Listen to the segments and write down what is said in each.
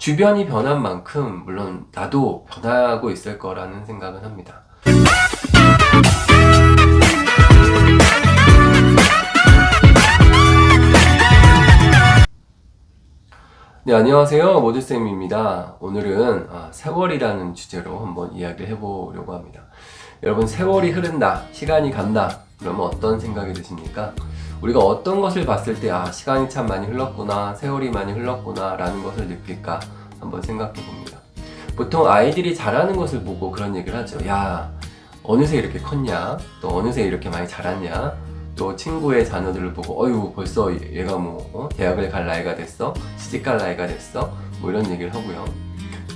주변이 변한 만큼 물론 나도 변하고 있을 거라는 생각은 합니다. 네, 안녕하세요. 모두쌤입니다. 오늘은 세월이라는 주제로 한번 이야기를 해보려고 합니다. 여러분, 세월이 흐른다, 시간이 간다, 그러면 어떤 생각이 드십니까? 우리가 어떤 것을 봤을 때 시간이 참 많이 흘렀구나, 세월이 많이 흘렀구나 라는 것을 느낄까 한번 생각해 봅니다. 보통 아이들이 자라는 것을 보고 그런 얘기를 하죠. 야, 어느새 이렇게 컸냐, 또 어느새 이렇게 많이 자랐냐, 또 친구의 자녀들을 보고 어휴 벌써 얘가 대학을 갈 나이가 됐어, 시집갈 나이가 됐어, 이런 얘기를 하고요.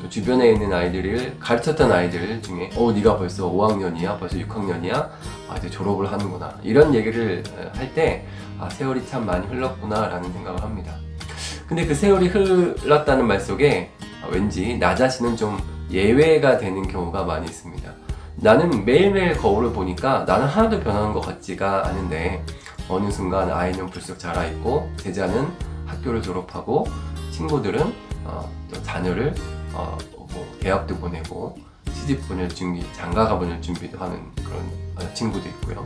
또 주변에 있는 아이들을 가르쳤던 아이들 중에 네가 벌써 5학년이야, 벌써 6학년이야, 이제 졸업을 하는구나, 이런 얘기를 할 때 세월이 참 많이 흘렀구나 라는 생각을 합니다. 근데 그 세월이 흘렀다는 말 속에 왠지 나 자신은 좀 예외가 되는 경우가 많이 있습니다. 나는 매일매일 거울을 보니까 나는 하나도 변하는 것 같지가 않은데 어느 순간 아이는 불쑥 자라있고, 제자는 학교를 졸업하고, 친구들은 또 자녀를 대학도 보내고 시집 보낼 준비, 장가가 보낼 준비도 하는 그런 친구도 있고요.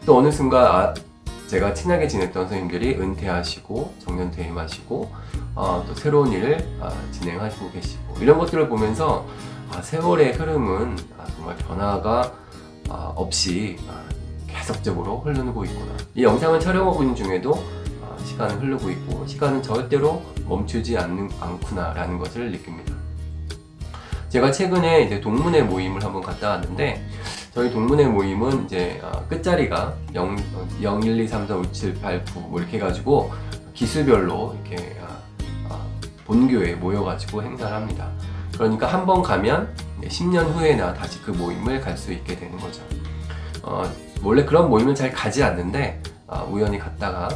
또 어느 순간 제가 친하게 지냈던 선생님들이 은퇴하시고 정년 퇴임하시고 또 새로운 일을 진행하시고 계시고, 이런 것들을 보면서 세월의 흐름은 정말 변화가 없이 계속적으로 흐르고 있구나. 이 영상을 촬영하고 있는 중에도 시간은 흐르고 있고, 시간은 절대로 멈추지 않구나 라는 것을 느낍니다. 제가 최근에 이제 동문회 모임을 한번 갔다 왔는데, 저희 동문회 모임은 이제 끝자리가 0, 1, 2, 3, 4, 5, 7, 8, 9 이렇게 해가지고 기수별로 이렇게 본교에 모여가지고 행사를 합니다. 그러니까 한 번 가면 10년 후에나 다시 그 모임을 갈 수 있게 되는 거죠. 원래 그런 모임을 잘 가지 않는데 우연히 갔다가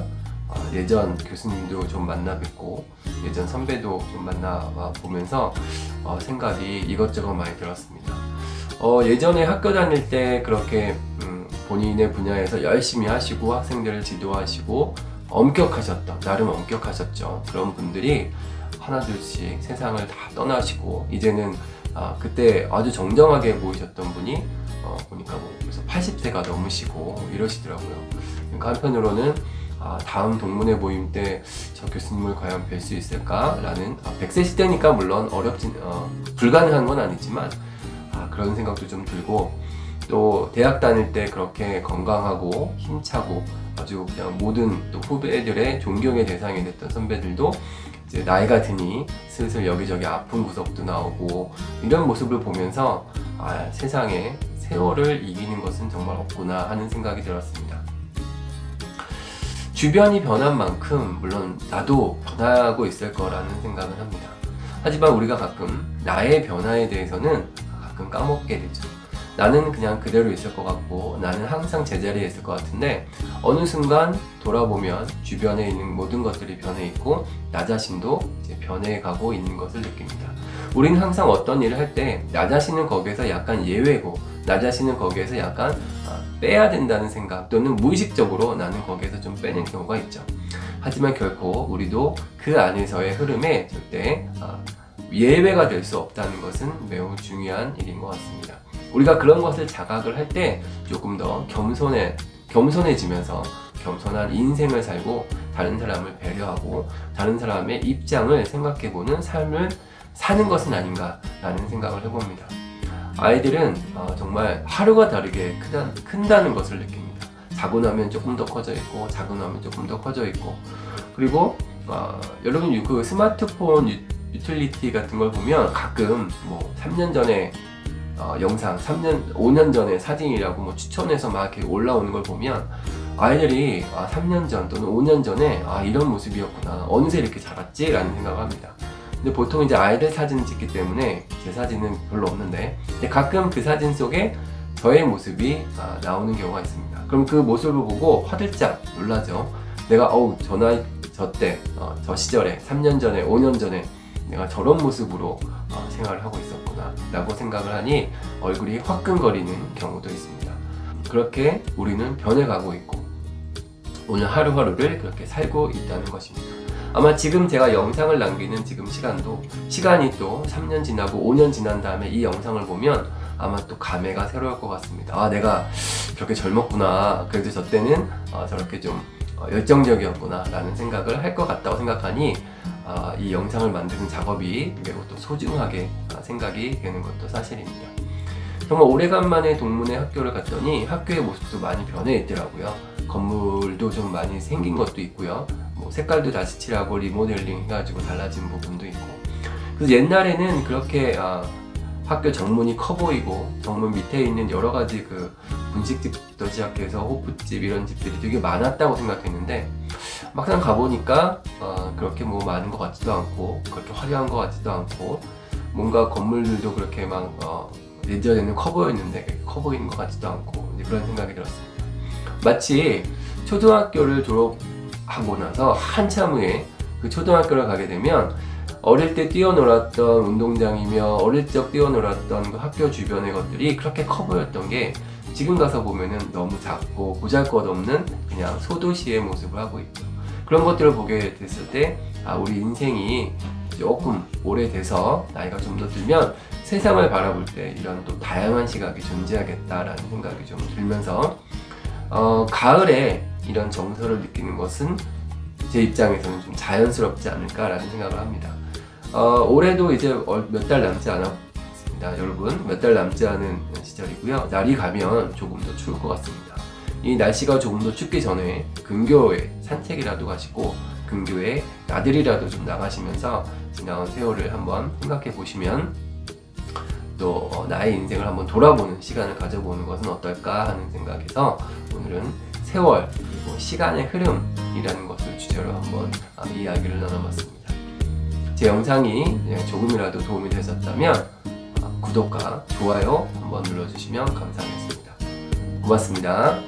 예전 교수님도 좀 만나 뵙고 예전 선배도 좀 만나 보면서 생각이 이것저것 많이 들었습니다. 예전에 학교 다닐 때 그렇게 본인의 분야에서 열심히 하시고 학생들을 지도하시고 나름 엄격하셨죠. 그런 분들이 하나둘씩 세상을 다 떠나시고, 이제는 그때 아주 정정하게 보이셨던 분이 보니까 벌써 80세가 넘으시고 이러시더라고요. 그러니까 한편으로는 다음 동문회 모임 때 저 교수님을 과연 뵐 수 있을까? 라는 100세 시대니까 물론 불가능한 건 아니지만 그런 생각도 좀 들고, 또 대학 다닐 때 그렇게 건강하고 힘차고 아주 그냥 모든 또 후배들의 존경의 대상이 됐던 선배들도 이제 나이가 드니 슬슬 여기저기 아픈 구석도 나오고, 이런 모습을 보면서 세상에 세월을 이기는 것은 정말 없구나 하는 생각이 들었습니다. 주변이 변한 만큼 물론 나도 변하고 있을 거라는 생각은 합니다. 하지만 우리가 가끔 나의 변화에 대해서는 가끔 까먹게 되죠. 나는 그냥 그대로 있을 것 같고, 나는 항상 제자리에 있을 것 같은데 어느 순간 돌아보면 주변에 있는 모든 것들이 변해 있고, 나 자신도 이제 변해가고 있는 것을 느낍니다. 우리는 항상 어떤 일을 할 때 나 자신은 거기에서 약간 예외고, 나 자신은 거기에서 약간 빼야 된다는 생각, 또는 무의식적으로 나는 거기에서 좀 빼는 경우가 있죠. 하지만 결코 우리도 그 안에서의 흐름에 절대 예외가 될 수 없다는 것은 매우 중요한 일인 것 같습니다. 우리가 그런 것을 자각을 할 때 조금 더 겸손해지면서 겸손한 인생을 살고, 다른 사람을 배려하고 다른 사람의 입장을 생각해보는 삶을 사는 것은 아닌가라는 생각을 해봅니다. 아이들은 정말 하루가 다르게 큰다는 것을 느낍니다. 자고 나면 조금 더 커져 있고, 자고 나면 조금 더 커져 있고, 그리고 여러분 그 스마트폰 유틸리티 같은 걸 보면 가끔 3년 전에 영상, 5년 전에 사진이라고 추천해서 막 이렇게 올라오는 걸 보면 아이들이 3년 전 또는 5년 전에 이런 모습이었구나, 어느새 이렇게 자랐지? 라는 생각을 합니다. 근데 보통 이제 아이들 사진을 찍기 때문에 제 사진은 별로 없는데, 근데 가끔 그 사진 속에 저의 모습이 나오는 경우가 있습니다. 그럼 그 모습을 보고 화들짝 놀라죠. 내가 저 시절에 3년 전에 5년 전에 내가 저런 모습으로 생활을 하고 있었구나 라고 생각을 하니 얼굴이 화끈거리는 경우도 있습니다. 그렇게 우리는 변해가고 있고 오늘 하루하루를 그렇게 살고 있다는 것입니다. 아마 지금 제가 영상을 남기는 지금 시간이 또 3년 지나고 5년 지난 다음에 이 영상을 보면 아마 또 감회가 새로울 것 같습니다. 아, 내가 저렇게 젊었구나. 그래도 저 때는 저렇게 좀 열정적이었구나 라는 생각을 할 것 같다고 생각하니 이 영상을 만드는 작업이 매우 또 소중하게 생각이 되는 것도 사실입니다. 정말 오래간만에 동문회 학교를 갔더니 학교의 모습도 많이 변해 있더라고요. 건물도 좀 많이 생긴 것도 있고요. 뭐 색깔도 다시 칠하고 리모델링 해가지고 달라진 부분도 있고. 그래서 옛날에는 그렇게 학교 정문이 커 보이고 정문 밑에 있는 여러 가지 그 분식집부터 시작해서 호프집 이런 집들이 되게 많았다고 생각했는데 막상 가보니까 그렇게 뭐 많은 것 같지도 않고 그렇게 화려한 것 같지도 않고 뭔가 건물들도 그렇게 막 예전에는 커 보였는데 커 보이는 것 같지도 않고 이제 그런 생각이 들었습니다. 마치 초등학교를 졸업하고 나서 한참 후에 그 초등학교를 가게 되면 어릴 때 뛰어놀았던 운동장이며 어릴 적 뛰어놀았던 그 학교 주변의 것들이 그렇게 커 보였던 게 지금 가서 보면은 너무 작고 보잘것없는 그냥 소도시의 모습을 하고 있죠. 그런 것들을 보게 됐을 때 우리 인생이 조금 오래돼서 나이가 좀 더 들면 세상을 바라볼 때 이런 또 다양한 시각이 존재하겠다라는 생각이 좀 들면서 가을에 이런 정서를 느끼는 것은 제 입장에서는 좀 자연스럽지 않을까라는 생각을 합니다. 올해도 이제 몇 달 남지 않았습니다. 여러분, 몇 달 남지 않은 시절이고요. 날이 가면 조금 더 추울 것 같습니다. 이 날씨가 조금 더 춥기 전에 근교에 산책이라도 가시고 근교에 나들이라도 좀 나가시면서 지나온 세월을 한번 생각해 보시면 또 나의 인생을 한번 돌아보는 시간을 가져보는 것은 어떨까 하는 생각에서 오늘은 세월 그리고 시간의 흐름이라는 것을 주제로 한번 이야기를 나눠봤습니다. 제 영상이 조금이라도 도움이 되셨다면 구독과 좋아요 한번 눌러주시면 감사하겠습니다. 고맙습니다.